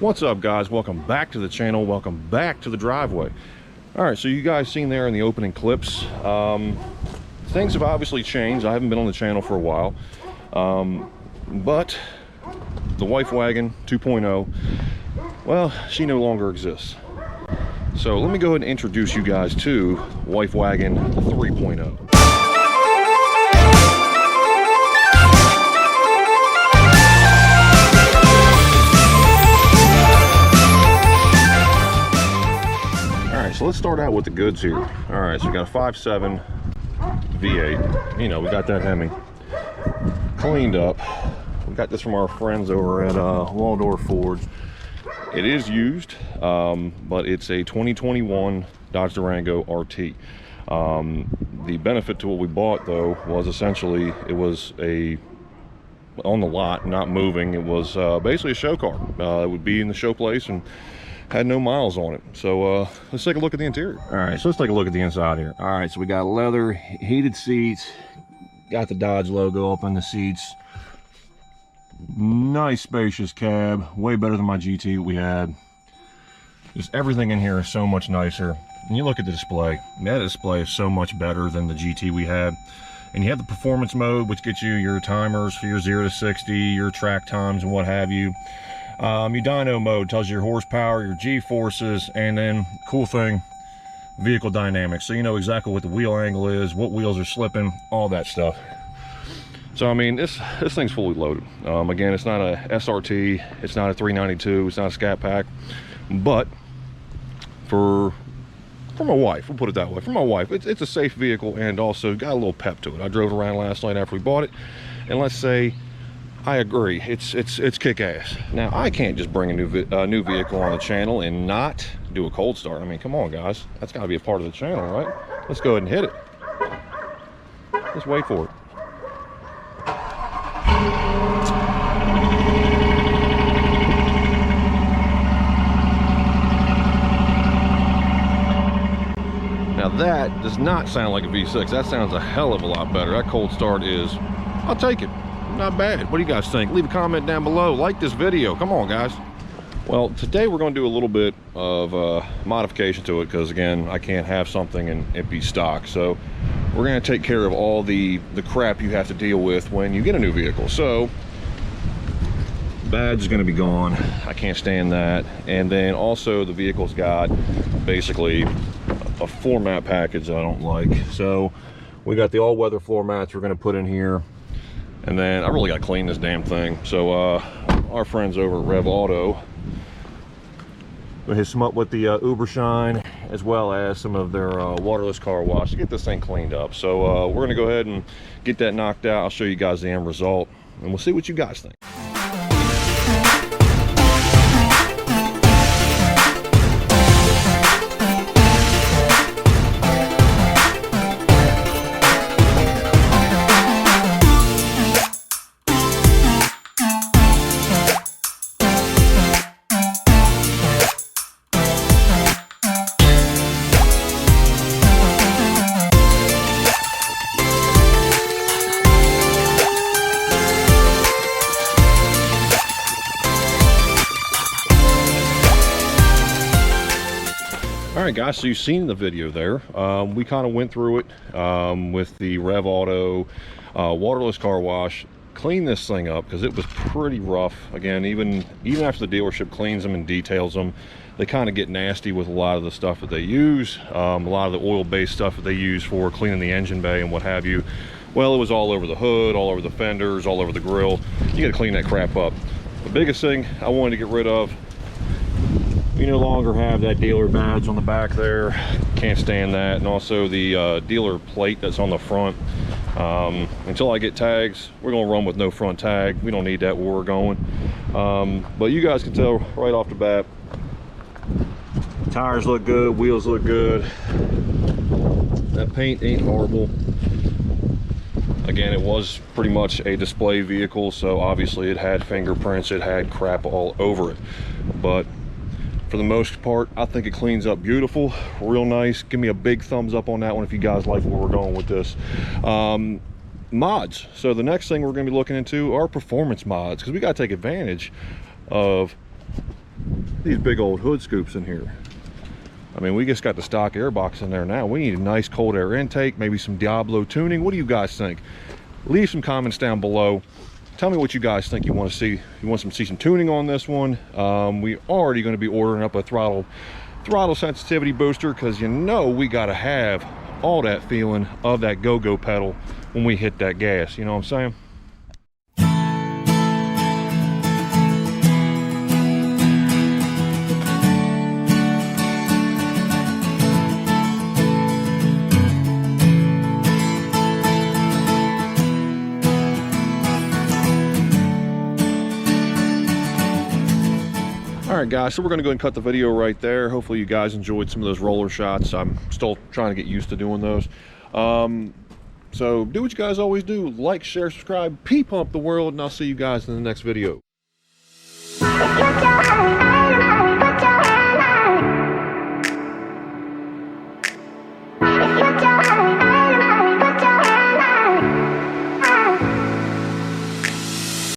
What's up, guys? Welcome back to the channel. Welcome back to the driveway. All right, so you guys seen there in the opening clips, things have obviously changed. I haven't been on the channel for a while, but the Wife Wagon 2.0, well, she no longer exists. So let me go ahead and introduce you guys to Wife Wagon 3.0. So let's start out with the goods here. All right, so we got a 5.7 V8. You know, we got that Hemi cleaned up. We got this from our friends over at Waldorf Ford. It is used, but it's a 2021 Dodge Durango RT. The benefit to what we bought, though, was essentially it was on the lot, not moving. It was basically a show car. It would be in the show place and had no miles on it. So let's take a look at the interior. All right, so let's take a look at the inside here. All right, so we got leather, heated seats, got the Dodge logo up on the seats. Nice spacious cab, way better than my GT we had. Just everything in here is so much nicer. And you look at the display, that display is so much better than the GT we had. And you have the performance mode, which gets you your timers for your 0 to 60, your track times and what have you. Your dyno mode tells you your horsepower, your G-forces, and then cool thing, vehicle dynamics. So you know exactly what the wheel angle is, what wheels are slipping, all that stuff. So I mean, this thing's fully loaded. Again, it's not a SRT, it's not a 392, it's not a Scat Pack, but for my wife, we'll put it that way. For my wife, it's a safe vehicle and also got a little pep to it. I drove it around last night after we bought it, and let's say I agree, it's kick-ass. Now, I can't just bring a new vehicle on the channel and not do a cold start. I mean, come on, guys. That's got to be a part of the channel, right? Let's go ahead and hit it. Let's wait for it. Now, that does not sound like a V6. That sounds a hell of a lot better. That cold start is, I'll take it. Not bad. What do you guys think? Leave a comment down below. Like this video. Come on, guys. Well, today we're going to do a little bit of modification to it because, again, I can't have something and it be stock. So we're going to take care of all the crap you have to deal with when you get a new vehicle. So badge is going to be gone. I can't stand that. And then also the vehicle's got basically a floor mat package that I don't like. So we got the all-weather floor mats we're going to put in here. And then I really got to clean this damn thing. So our friends over at Rev Auto, we hit some up with the Uber Shine as well as some of their waterless car wash to get this thing cleaned up. So we're going to go ahead and get that knocked out. I'll show you guys the end result and we'll see what you guys think. All right, guys, so you've seen the video there. We kind of went through it with the Rev Auto waterless car wash. Clean this thing up because it was pretty rough. Again, even after the dealership cleans them and details them, they kind of get nasty with a lot of the stuff that they use, a lot of the oil-based stuff that they use for cleaning the engine bay and what have you. Well, it was all over the hood, all over the fenders, all over the grill. You got to clean that crap up. The biggest thing I wanted to get rid of, we no longer have that dealer badge on the back there. Can't stand that. And also the dealer plate that's on the front. Until I get tags, we're gonna run with no front tag. We don't need that where we're going. But you guys can tell right off the bat, tires look good, wheels look good. That paint ain't horrible. Again, it was pretty much a display vehicle, so obviously it had fingerprints, it had crap all over it. But for the most part, I think it cleans up beautiful, real nice. Give me a big thumbs up on that one if you guys like where we're going with this. Mods. So the next thing we're going to be looking into are performance mods, because we got to take advantage of these big old hood scoops in here. I mean, we just got the stock air box in there now. We need a nice cold air intake, maybe some Diablo tuning. What do you guys think? Leave some comments down below. Tell me what you guys think you want to see. You want to see some tuning on this one. We already going to be ordering up a throttle sensitivity booster, because you know we got to have all that feeling of that go-go pedal when we hit that gas. You know what I'm saying? All right, guys, so we're going to go ahead and cut the video right there. Hopefully you guys enjoyed some of those roller shots. I'm still trying to get used to doing those. So do what you guys always do. Like, share, subscribe, P-Pump the world, and I'll see you guys in the next video.